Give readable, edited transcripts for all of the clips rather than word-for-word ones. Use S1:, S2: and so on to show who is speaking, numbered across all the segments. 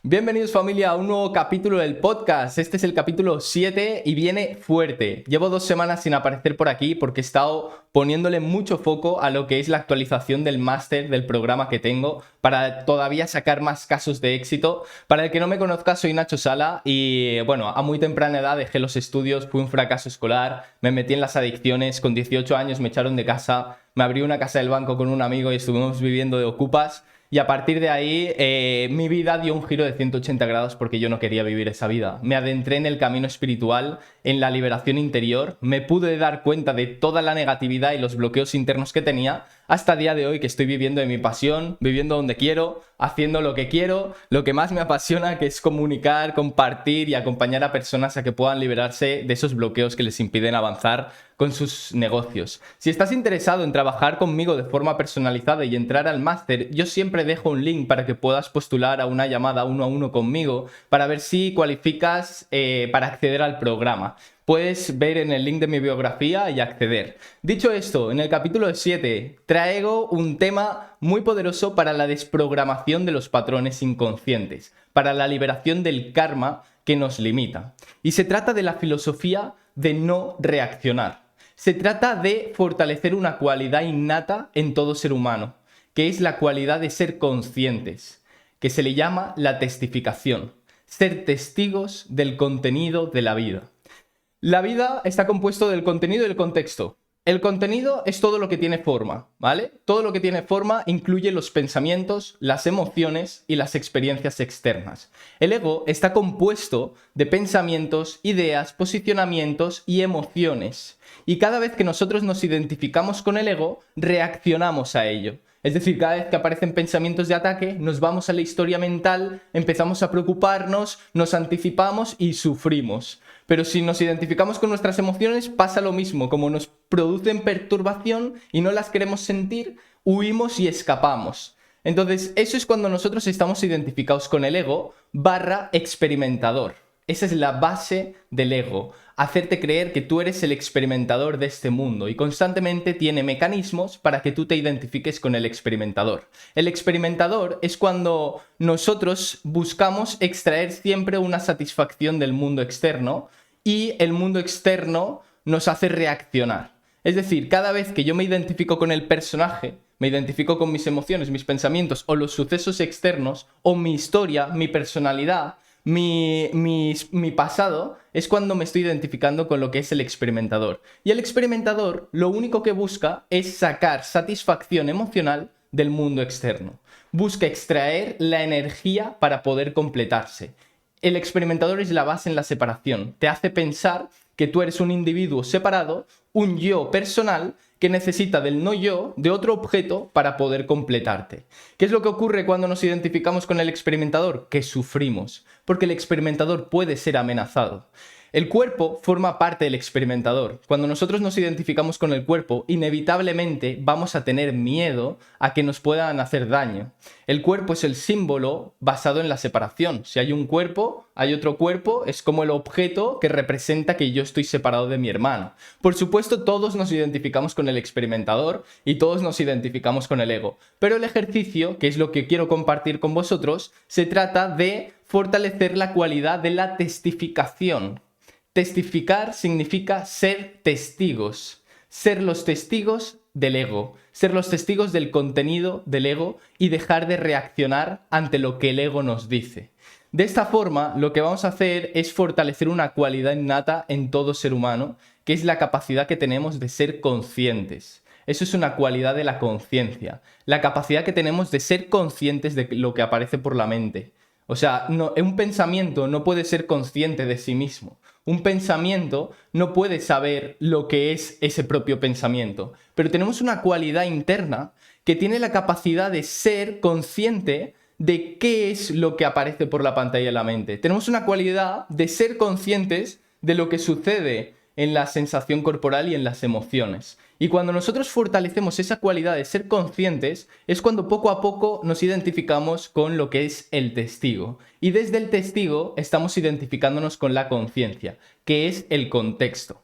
S1: Bienvenidos familia a un nuevo capítulo del podcast. Este es el capítulo 7 y viene fuerte. Llevo 2 semanas sin aparecer por aquí porque he estado poniéndole mucho foco a lo que es la actualización del máster del programa que tengo para todavía sacar más casos de éxito. Para el que no me conozca, soy Nacho Sala y bueno, a muy temprana edad dejé los estudios, fui un fracaso escolar, me metí en las adicciones, con 18 años me echaron de casa, me abrí una casa del banco con un amigo y estuvimos viviendo de ocupas. Y a partir de ahí, mi vida dio un giro de 180 grados porque yo no quería vivir esa vida. Me adentré en el camino espiritual, en la liberación interior, me pude dar cuenta de toda la negatividad y los bloqueos internos que tenía, hasta el día de hoy que estoy viviendo de mi pasión, viviendo donde quiero, haciendo lo que quiero, lo que más me apasiona, que es comunicar, compartir y acompañar a personas a que puedan liberarse de esos bloqueos que les impiden avanzar con sus negocios. Si estás interesado en trabajar conmigo de forma personalizada y entrar al máster, yo siempre dejo un link para que puedas postular a una llamada 1 a 1 conmigo para ver si cualificas para acceder al programa. Puedes ver en el link de mi biografía y acceder. Dicho esto, en el capítulo 7 traigo un tema muy poderoso para la desprogramación de los patrones inconscientes, para la liberación del karma que nos limita. Y se trata de la filosofía de no reaccionar. Se trata de fortalecer una cualidad innata en todo ser humano, que es la cualidad de ser conscientes, que se le llama la testificación, ser testigos del contenido de la vida. La vida está compuesto del contenido y del contexto. El contenido es todo lo que tiene forma, ¿vale? Todo lo que tiene forma incluye los pensamientos, las emociones y las experiencias externas. El ego está compuesto de pensamientos, ideas, posicionamientos y emociones. Y cada vez que nosotros nos identificamos con el ego, reaccionamos a ello. Es decir, cada vez que aparecen pensamientos de ataque, nos vamos a la historia mental, empezamos a preocuparnos, nos anticipamos y sufrimos. Pero si nos identificamos con nuestras emociones, pasa lo mismo. Como nos producen perturbación y no las queremos sentir, huimos y escapamos. Entonces, eso es cuando nosotros estamos identificados con el ego / experimentador. Esa es la base del ego, hacerte creer que tú eres el experimentador de este mundo y constantemente tiene mecanismos para que tú te identifiques con el experimentador. El experimentador es cuando nosotros buscamos extraer siempre una satisfacción del mundo externo y el mundo externo nos hace reaccionar. Es decir, cada vez que yo me identifico con el personaje, me identifico con mis emociones, mis pensamientos o los sucesos externos o mi historia, mi personalidad, mi pasado, es cuando me estoy identificando con lo que es el experimentador. Y el experimentador lo único que busca es sacar satisfacción emocional del mundo externo. Busca extraer la energía para poder completarse. El experimentador es la base en la separación. Te hace pensar que tú eres un individuo separado, un yo personal que necesita del no yo, de otro objeto, para poder completarte. ¿Qué es lo que ocurre cuando nos identificamos con el experimentador? Que sufrimos, porque el experimentador puede ser amenazado. El cuerpo forma parte del experimentador. Cuando nosotros nos identificamos con el cuerpo, inevitablemente vamos a tener miedo a que nos puedan hacer daño. El cuerpo es el símbolo basado en la separación. Si hay un cuerpo, hay otro cuerpo, es como el objeto que representa que yo estoy separado de mi hermano. Por supuesto, todos nos identificamos con el experimentador y todos nos identificamos con el ego. Pero el ejercicio, que es lo que quiero compartir con vosotros, se trata de fortalecer la cualidad de la testificación. Testificar significa ser testigos, ser los testigos del ego, ser los testigos del contenido del ego y dejar de reaccionar ante lo que el ego nos dice. De esta forma, lo que vamos a hacer es fortalecer una cualidad innata en todo ser humano, que es la capacidad que tenemos de ser conscientes. Eso es una cualidad de la conciencia, la capacidad que tenemos de ser conscientes de lo que aparece por la mente. O sea, un pensamiento no puede ser consciente de sí mismo. Un pensamiento no puede saber lo que es ese propio pensamiento. Pero tenemos una cualidad interna que tiene la capacidad de ser consciente de qué es lo que aparece por la pantalla de la mente. Tenemos una cualidad de ser conscientes de lo que sucede en la sensación corporal y en las emociones. Y cuando nosotros fortalecemos esa cualidad de ser conscientes, es cuando poco a poco nos identificamos con lo que es el testigo. Y desde el testigo estamos identificándonos con la conciencia, que es el contexto.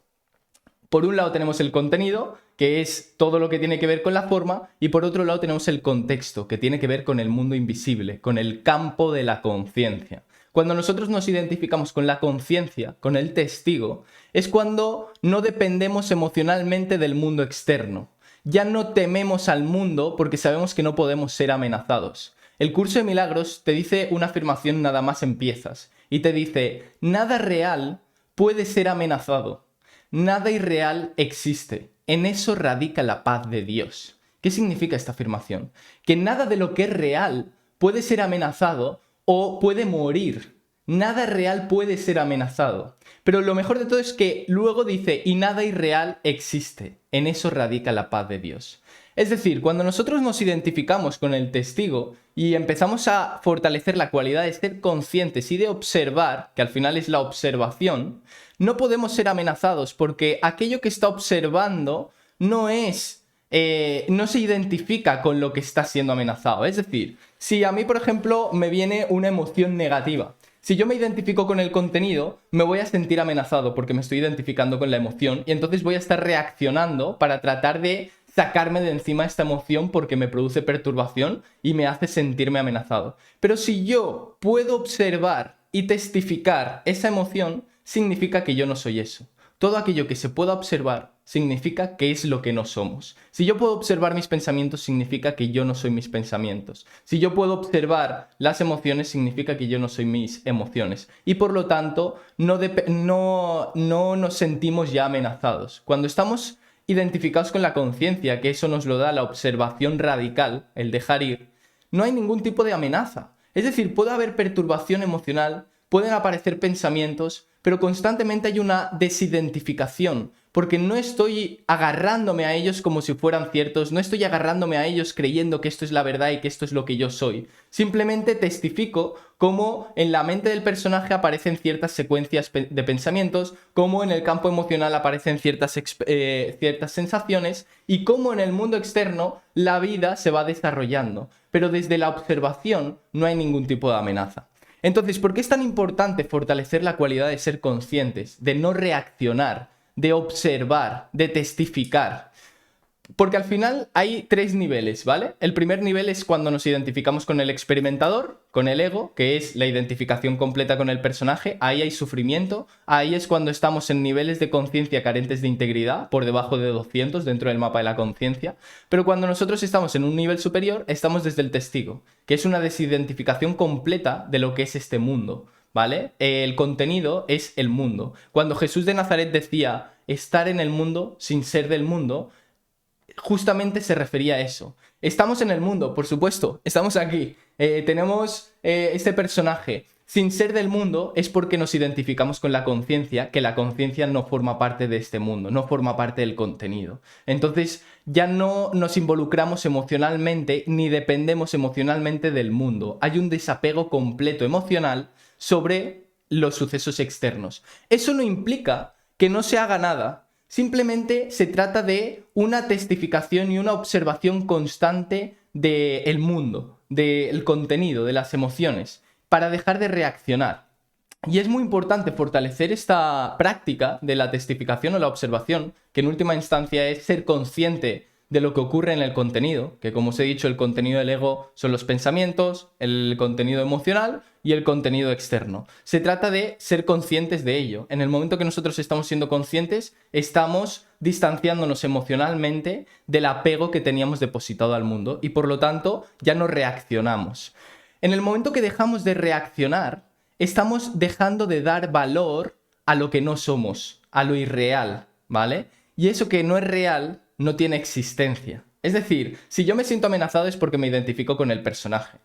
S1: Por un lado tenemos el contenido, que es todo lo que tiene que ver con la forma, y por otro lado tenemos el contexto, que tiene que ver con el mundo invisible, con el campo de la conciencia. Cuando nosotros nos identificamos con la conciencia, con el testigo, es cuando no dependemos emocionalmente del mundo externo. Ya no tememos al mundo porque sabemos que no podemos ser amenazados. El curso de milagros te dice una afirmación nada más empiezas y te dice, nada real puede ser amenazado, nada irreal existe. En eso radica la paz de Dios. ¿Qué significa esta afirmación? Que nada de lo que es real puede ser amenazado o puede morir. Nada real puede ser amenazado. Pero lo mejor de todo es que luego dice, y nada irreal existe. En eso radica la paz de Dios. Es decir, cuando nosotros nos identificamos con el testigo y empezamos a fortalecer la cualidad de ser conscientes y de observar, que al final es la observación, no podemos ser amenazados porque aquello que está observando no se identifica con lo que está siendo amenazado. Es decir, si a mí, por ejemplo, me viene una emoción negativa, si yo me identifico con el contenido, me voy a sentir amenazado porque me estoy identificando con la emoción y entonces voy a estar reaccionando para tratar de sacarme de encima esta emoción porque me produce perturbación y me hace sentirme amenazado. Pero si yo puedo observar y testificar esa emoción, significa que yo no soy eso. Todo aquello que se pueda observar significa que es lo que no somos. Si yo puedo observar mis pensamientos, significa que yo no soy mis pensamientos. Si yo puedo observar las emociones, significa que yo no soy mis emociones. Y por lo tanto, no nos sentimos ya amenazados. Cuando estamos identificados con la conciencia, que eso nos lo da la observación radical, el dejar ir, no hay ningún tipo de amenaza. Es decir, puede haber perturbación emocional, pueden aparecer pensamientos, pero constantemente hay una desidentificación, porque no estoy agarrándome a ellos como si fueran ciertos, no estoy agarrándome a ellos creyendo que esto es la verdad y que esto es lo que yo soy. Simplemente testifico cómo en la mente del personaje aparecen ciertas secuencias de pensamientos, cómo en el campo emocional aparecen ciertas sensaciones y cómo en el mundo externo la vida se va desarrollando. Pero desde la observación no hay ningún tipo de amenaza. Entonces, ¿por qué es tan importante fortalecer la cualidad de ser conscientes, de no reaccionar, de observar, de testificar? Porque al final hay 3 niveles, ¿vale? El primer nivel es cuando nos identificamos con el experimentador, con el ego, que es la identificación completa con el personaje. Ahí hay sufrimiento, ahí es cuando estamos en niveles de conciencia carentes de integridad, por debajo de 200 dentro del mapa de la conciencia. Pero cuando nosotros estamos en un nivel superior, estamos desde el testigo, que es una desidentificación completa de lo que es este mundo, ¿vale? El contenido es el mundo. Cuando Jesús de Nazaret decía estar en el mundo sin ser del mundo, justamente se refería a eso. Estamos en el mundo, por supuesto, estamos aquí. Tenemos este personaje. Sin ser del mundo es porque nos identificamos con la conciencia, que la conciencia no forma parte de este mundo, no forma parte del contenido. Entonces ya no nos involucramos emocionalmente ni dependemos emocionalmente del mundo. Hay un desapego completo emocional sobre los sucesos externos. Eso no implica que no se haga nada. Simplemente se trata de una testificación y una observación constante del mundo, del contenido, de las emociones, para dejar de reaccionar. Y es muy importante fortalecer esta práctica de la testificación o la observación, que en última instancia es ser consciente de lo que ocurre en el contenido, que como os he dicho, el contenido del ego son los pensamientos, el contenido emocional y el contenido externo. Se trata de ser conscientes de ello. En el momento que nosotros estamos siendo conscientes, estamos distanciándonos emocionalmente del apego que teníamos depositado al mundo y por lo tanto ya no reaccionamos. En el momento que dejamos de reaccionar, estamos dejando de dar valor a lo que no somos, a lo irreal, ¿vale? Y eso que no es real no tiene existencia. Es decir, si yo me siento amenazado es porque me identifico con el personaje.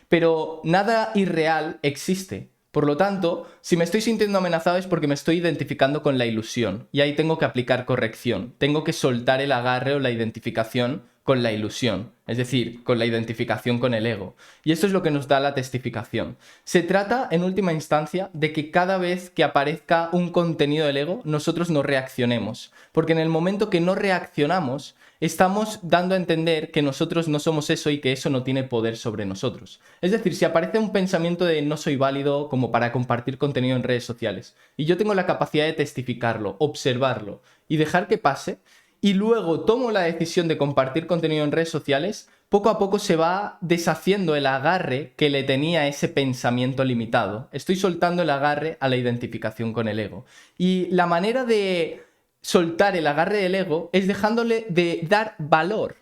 S1: Pero nada irreal existe. Por lo tanto, si me estoy sintiendo amenazado es porque me estoy identificando con la ilusión. Y ahí tengo que aplicar corrección. Tengo que soltar el agarre o la identificación con la ilusión. Es decir, con la identificación con el ego. Y esto es lo que nos da la testificación. Se trata, en última instancia, de que cada vez que aparezca un contenido del ego, nosotros no reaccionemos. Porque en el momento que no reaccionamos, estamos dando a entender que nosotros no somos eso y que eso no tiene poder sobre nosotros. Es decir, si aparece un pensamiento de no soy válido como para compartir contenido en redes sociales, y yo tengo la capacidad de testificarlo, observarlo y dejar que pase, y luego tomo la decisión de compartir contenido en redes sociales, poco a poco se va deshaciendo el agarre que le tenía ese pensamiento limitado. Estoy soltando el agarre a la identificación con el ego. Y la manera de soltar el agarre del ego es dejándole de dar valor.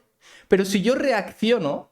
S1: Pero si yo reacciono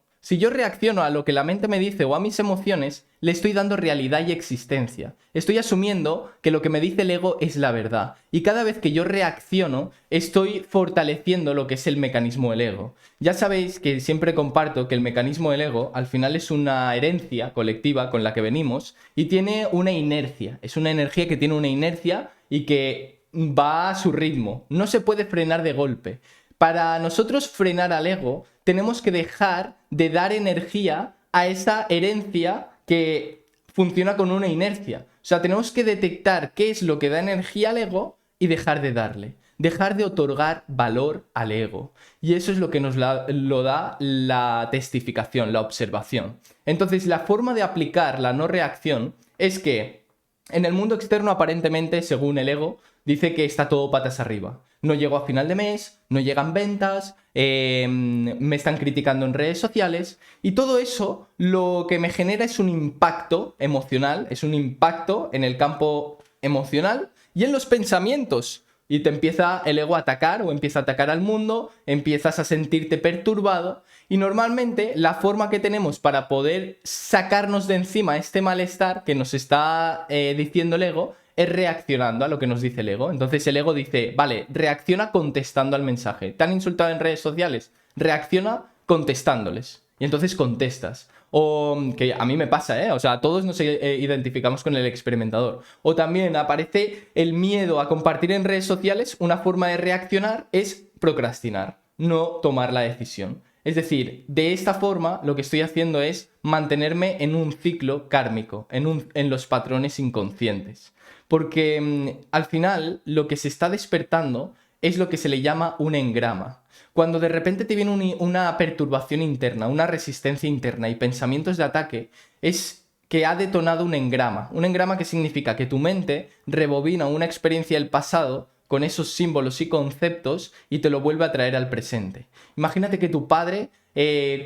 S1: a lo que la mente me dice o a mis emociones, le estoy dando realidad y existencia. Estoy asumiendo que lo que me dice el ego es la verdad. Y cada vez que yo reacciono, estoy fortaleciendo lo que es el mecanismo del ego. Ya sabéis que siempre comparto que el mecanismo del ego al final es una herencia colectiva con la que venimos y tiene una inercia. Es una energía que tiene una inercia y que va a su ritmo. No se puede frenar de golpe. Para nosotros frenar al ego, tenemos que dejar de dar energía a esa herencia que funciona con una inercia. O sea, tenemos que detectar qué es lo que da energía al ego y dejar de darle. Dejar de otorgar valor al ego. Y eso es lo que nos lo da la testificación, la observación. Entonces, la forma de aplicar la no reacción es que en el mundo externo, aparentemente, según el ego, dice que está todo patas arriba. No llego a final de mes, no llegan ventas, me están criticando en redes sociales y todo eso lo que me genera es un impacto emocional, es un impacto en el campo emocional y en los pensamientos. Y te empieza el ego a atacar o empieza a atacar al mundo, empiezas a sentirte perturbado y normalmente la forma que tenemos para poder sacarnos de encima este malestar que nos está diciendo el ego es reaccionando a lo que nos dice el ego. Entonces el ego dice, vale, reacciona contestando al mensaje. ¿Te han insultado en redes sociales? Reacciona contestándoles. Y entonces contestas. O que a mí me pasa, ¿eh? O sea, todos nos identificamos con el experimentador. O también aparece el miedo a compartir en redes sociales. Una forma de reaccionar es procrastinar, no tomar la decisión. Es decir, de esta forma lo que estoy haciendo es mantenerme en un ciclo kármico, en los patrones inconscientes. Porque al final lo que se está despertando es lo que se le llama un engrama. Cuando de repente te viene una perturbación interna, una resistencia interna y pensamientos de ataque, es que ha detonado un engrama. Un engrama que significa que tu mente rebobina una experiencia del pasado con esos símbolos y conceptos y te lo vuelve a traer al presente. Imagínate que tu padre,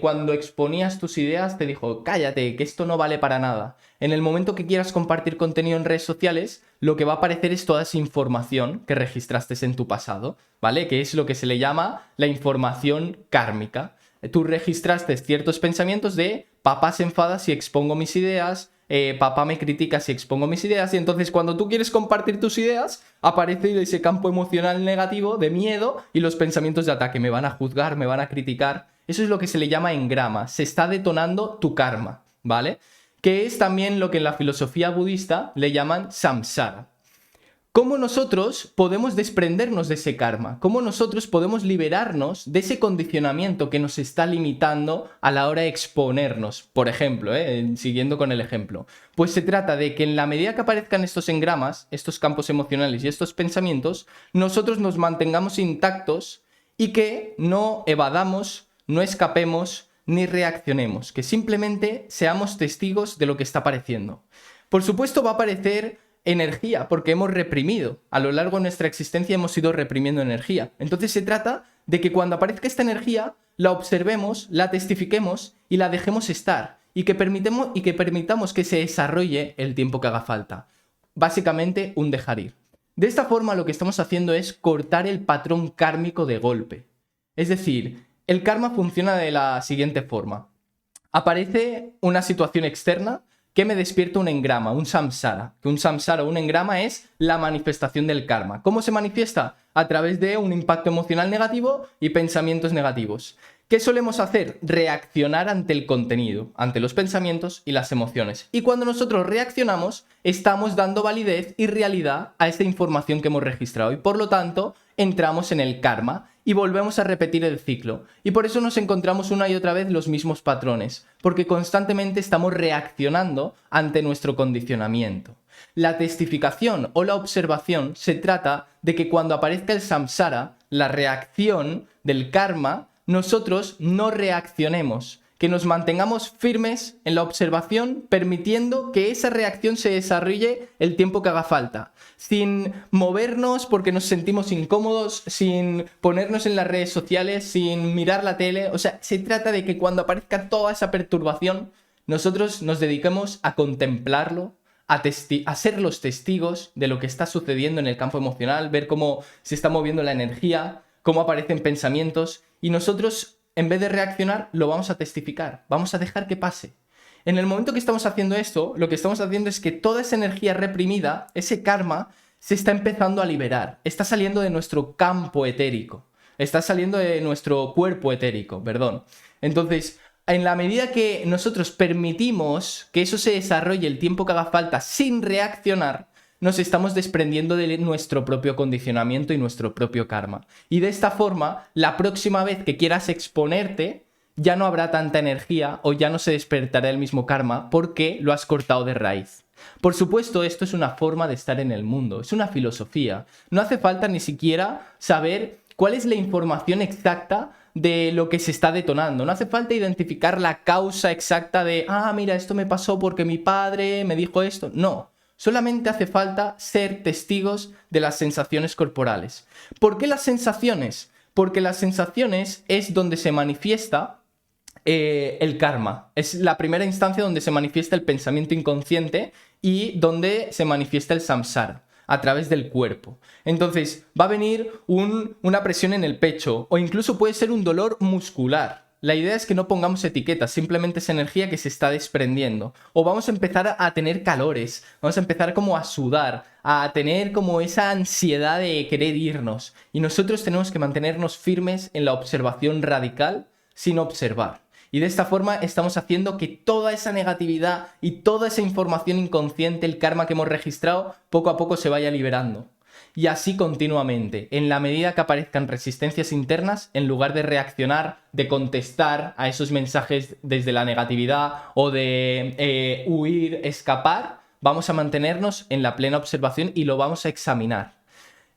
S1: cuando exponías tus ideas, te dijo, cállate, que esto no vale para nada. En el momento que quieras compartir contenido en redes sociales, lo que va a aparecer es toda esa información que registraste en tu pasado, ¿vale? Que es lo que se le llama la información kármica. Tú registraste ciertos pensamientos de papá se enfada si expongo mis ideas, papá me critica si expongo mis ideas, y entonces cuando tú quieres compartir tus ideas, aparece ese campo emocional negativo de miedo y los pensamientos de ataque. Me van a juzgar, me van a criticar. Eso es lo que se le llama engrama. Se está detonando tu karma, ¿vale? Que es también lo que en la filosofía budista le llaman samsara. ¿Cómo nosotros podemos desprendernos de ese karma? ¿Cómo nosotros podemos liberarnos de ese condicionamiento que nos está limitando a la hora de exponernos? Por ejemplo, siguiendo con el ejemplo. Pues se trata de que en la medida que aparezcan estos engramas, estos campos emocionales y estos pensamientos, nosotros nos mantengamos intactos y que no evadamos, no escapemos, ni reaccionemos, que simplemente seamos testigos de lo que está apareciendo. Por supuesto va a aparecer energía, porque hemos reprimido. A lo largo de nuestra existencia hemos ido reprimiendo energía. Entonces se trata de que cuando aparezca esta energía, la observemos, la testifiquemos y la dejemos estar. Y que permitamos que se desarrolle el tiempo que haga falta. Básicamente, un dejar ir. De esta forma lo que estamos haciendo es cortar el patrón kármico de golpe. Es decir, el karma funciona de la siguiente forma. Aparece una situación externa que me despierta un engrama, un samsara. Que un samsara o un engrama es la manifestación del karma. ¿Cómo se manifiesta? A través de un impacto emocional negativo y pensamientos negativos. ¿Qué solemos hacer? Reaccionar ante el contenido, ante los pensamientos y las emociones. Y cuando nosotros reaccionamos, estamos dando validez y realidad a esta información que hemos registrado. Y por lo tanto, entramos en el karma y volvemos a repetir el ciclo. Y por eso nos encontramos una y otra vez los mismos patrones, porque constantemente estamos reaccionando ante nuestro condicionamiento. La testificación o la observación se trata de que cuando aparezca el samsara, la reacción del karma, nosotros no reaccionemos, que nos mantengamos firmes en la observación, permitiendo que esa reacción se desarrolle el tiempo que haga falta, sin movernos porque nos sentimos incómodos, sin ponernos en las redes sociales, sin mirar la tele. O sea, se trata de que cuando aparezca toda esa perturbación, nosotros nos dediquemos a contemplarlo, a ser los testigos de lo que está sucediendo en el campo emocional, ver cómo se está moviendo la energía, cómo aparecen pensamientos, y nosotros, en vez de reaccionar, lo vamos a testificar, vamos a dejar que pase. En el momento que estamos haciendo esto, lo que estamos haciendo es que toda esa energía reprimida, ese karma, se está empezando a liberar, está saliendo de nuestro campo etérico, está saliendo de nuestro cuerpo etérico, perdón. Entonces, en la medida que nosotros permitimos que eso se desarrolle el tiempo que haga falta sin reaccionar, nos estamos desprendiendo de nuestro propio condicionamiento y nuestro propio karma. Y de esta forma, la próxima vez que quieras exponerte, ya no habrá tanta energía o ya no se despertará el mismo karma porque lo has cortado de raíz. Por supuesto, esto es una forma de estar en el mundo, es una filosofía. No hace falta ni siquiera saber cuál es la información exacta de lo que se está detonando. No hace falta identificar la causa exacta de, mira, esto me pasó porque mi padre me dijo esto. No, solamente hace falta ser testigos de las sensaciones corporales. ¿Por qué las sensaciones? Porque las sensaciones es donde se manifiesta el karma. Es la primera instancia donde se manifiesta el pensamiento inconsciente y donde se manifiesta el samsara, a través del cuerpo. Entonces, va a venir una presión en el pecho o incluso puede ser un dolor muscular. La idea es que no pongamos etiquetas, simplemente es energía que se está desprendiendo. O vamos a empezar a tener calores, vamos a empezar como a sudar, a tener como esa ansiedad de querer irnos. Y nosotros tenemos que mantenernos firmes en la observación radical sin observar. Y de esta forma estamos haciendo que toda esa negatividad y toda esa información inconsciente, el karma que hemos registrado, poco a poco se vaya liberando. Y así continuamente, en la medida que aparezcan resistencias internas, en lugar de reaccionar, de contestar a esos mensajes desde la negatividad o de huir, escapar, vamos a mantenernos en la plena observación y lo vamos a examinar.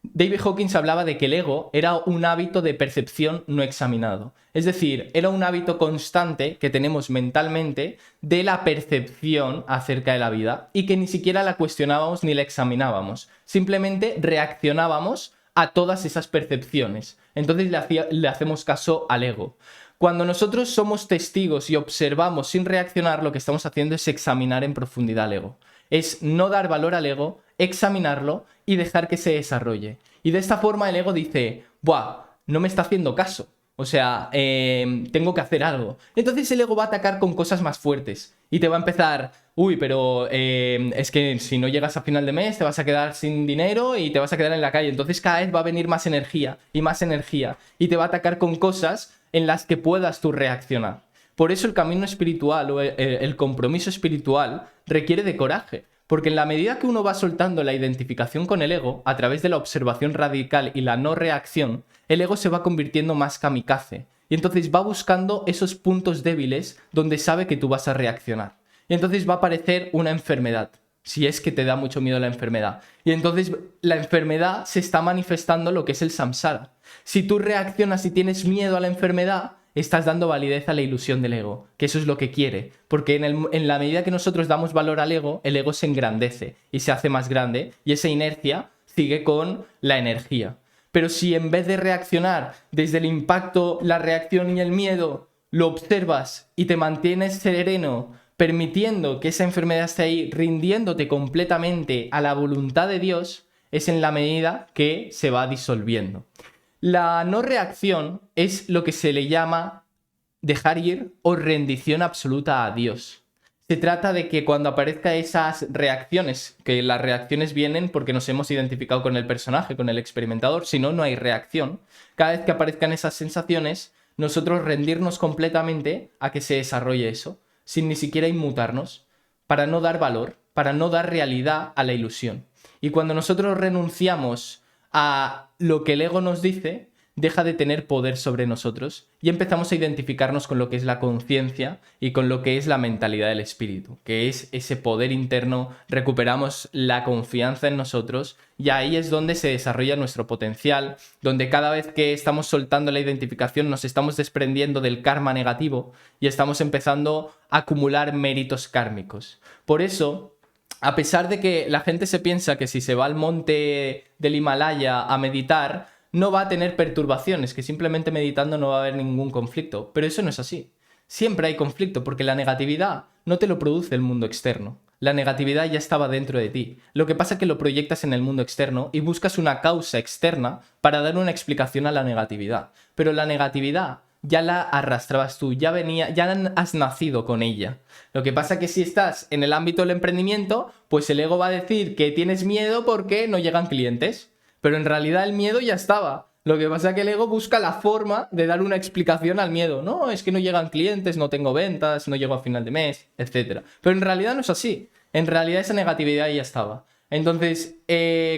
S1: David Hawkins hablaba de que el ego era un hábito de percepción no examinado. Es decir, era un hábito constante que tenemos mentalmente de la percepción acerca de la vida y que ni siquiera la cuestionábamos ni la examinábamos. Simplemente reaccionábamos a todas esas percepciones. Entonces le hacemos caso al ego. Cuando nosotros somos testigos y observamos sin reaccionar, lo que estamos haciendo es examinar en profundidad al ego. Es no dar valor al ego, examinarlo y dejar que se desarrolle. Y de esta forma el ego dice, ¡buah! No me está haciendo caso. O sea, tengo que hacer algo. Entonces el ego va a atacar con cosas más fuertes. Y te va a empezar, pero es que si no llegas a final de mes te vas a quedar sin dinero y te vas a quedar en la calle. Entonces cada vez va a venir más energía y más energía. Y te va a atacar con cosas en las que puedas tú reaccionar. Por eso el camino espiritual o el compromiso espiritual requiere de coraje. Porque en la medida que uno va soltando la identificación con el ego, a través de la observación radical y la no reacción, el ego se va convirtiendo más kamikaze. Y entonces va buscando esos puntos débiles donde sabe que tú vas a reaccionar. Y entonces va a aparecer una enfermedad, si es que te da mucho miedo la enfermedad. Y entonces la enfermedad se está manifestando lo que es el samsara. Si tú reaccionas y tienes miedo a la enfermedad, estás dando validez a la ilusión del ego, que eso es lo que quiere, porque en la medida que nosotros damos valor al ego, el ego se engrandece y se hace más grande y esa inercia sigue con la energía. Pero si en vez de reaccionar desde el impacto, la reacción y el miedo, lo observas y te mantienes sereno, permitiendo que esa enfermedad esté ahí, rindiéndote completamente a la voluntad de Dios, es en la medida que se va disolviendo. La no reacción es lo que se le llama dejar ir o rendición absoluta a Dios. Se trata de que cuando aparezcan esas reacciones, que las reacciones vienen porque nos hemos identificado con el personaje, con el experimentador, si no, no hay reacción. Cada vez que aparezcan esas sensaciones, nosotros rendirnos completamente a que se desarrolle eso, sin ni siquiera inmutarnos, para no dar valor, para no dar realidad a la ilusión. Y cuando nosotros renunciamos a lo que el ego nos dice, deja de tener poder sobre nosotros y empezamos a identificarnos con lo que es la conciencia y con lo que es la mentalidad del espíritu, que es ese poder interno, recuperamos la confianza en nosotros y ahí es donde se desarrolla nuestro potencial, donde cada vez que estamos soltando la identificación nos estamos desprendiendo del karma negativo y estamos empezando a acumular méritos kármicos. Por eso, a pesar de que la gente se piensa que si se va al monte del Himalaya a meditar, no va a tener perturbaciones, que simplemente meditando no va a haber ningún conflicto. Pero eso no es así. Siempre hay conflicto, porque la negatividad no te lo produce el mundo externo. La negatividad ya estaba dentro de ti. Lo que pasa es que lo proyectas en el mundo externo y buscas una causa externa para dar una explicación a la negatividad. Pero la negatividad ya la arrastrabas tú, ya has nacido con ella. Lo que pasa es que si estás en el ámbito del emprendimiento, pues el ego va a decir que tienes miedo porque no llegan clientes. Pero en realidad el miedo ya estaba. Lo que pasa es que el ego busca la forma de dar una explicación al miedo. No, es que no llegan clientes, no tengo ventas, no llego a final de mes, etc. Pero en realidad no es así. En realidad esa negatividad ya estaba. Entonces,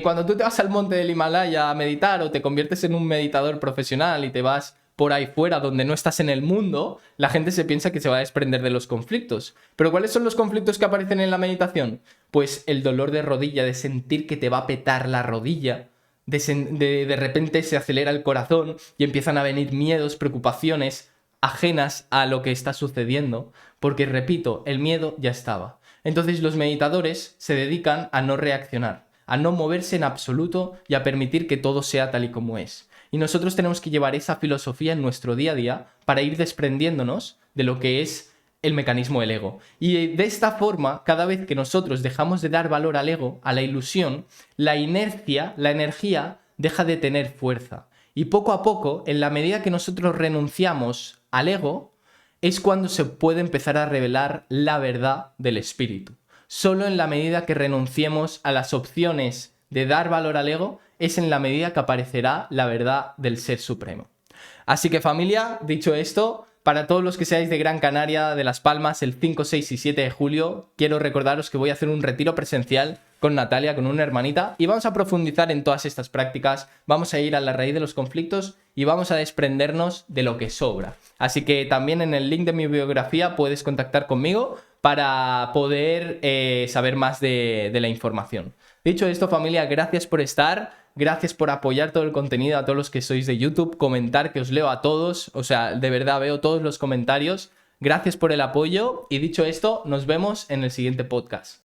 S1: cuando tú te vas al monte del Himalaya a meditar o te conviertes en un meditador profesional y te vas por ahí fuera donde no estás en el mundo, la gente se piensa que se va a desprender de los conflictos. ¿Pero cuáles son los conflictos que aparecen en la meditación? Pues el dolor de rodilla, de sentir que te va a petar la rodilla, de repente se acelera el corazón y empiezan a venir miedos, preocupaciones ajenas a lo que está sucediendo, porque repito, el miedo ya estaba. Entonces los meditadores se dedican a no reaccionar, a no moverse en absoluto y a permitir que todo sea tal y como es. Y nosotros tenemos que llevar esa filosofía en nuestro día a día para ir desprendiéndonos de lo que es el mecanismo del ego. Y de esta forma, cada vez que nosotros dejamos de dar valor al ego, a la ilusión, la inercia, la energía, deja de tener fuerza. Y poco a poco, en la medida que nosotros renunciamos al ego, es cuando se puede empezar a revelar la verdad del espíritu. Solo en la medida que renunciemos a las opciones de dar valor al ego, es en la medida que aparecerá la verdad del Ser Supremo. Así que familia, dicho esto, para todos los que seáis de Gran Canaria, de Las Palmas, el 5, 6 y 7 de julio, quiero recordaros que voy a hacer un retiro presencial con Natalia, con una hermanita, y vamos a profundizar en todas estas prácticas, vamos a ir a la raíz de los conflictos y vamos a desprendernos de lo que sobra. Así que también en el link de mi biografía puedes contactar conmigo para poder saber más de la información. Dicho esto, familia, gracias por estar. Gracias por apoyar todo el contenido, a todos los que sois de YouTube, comentar, que os leo a todos, o sea, de verdad veo todos los comentarios. Gracias por el apoyo y dicho esto, nos vemos en el siguiente podcast.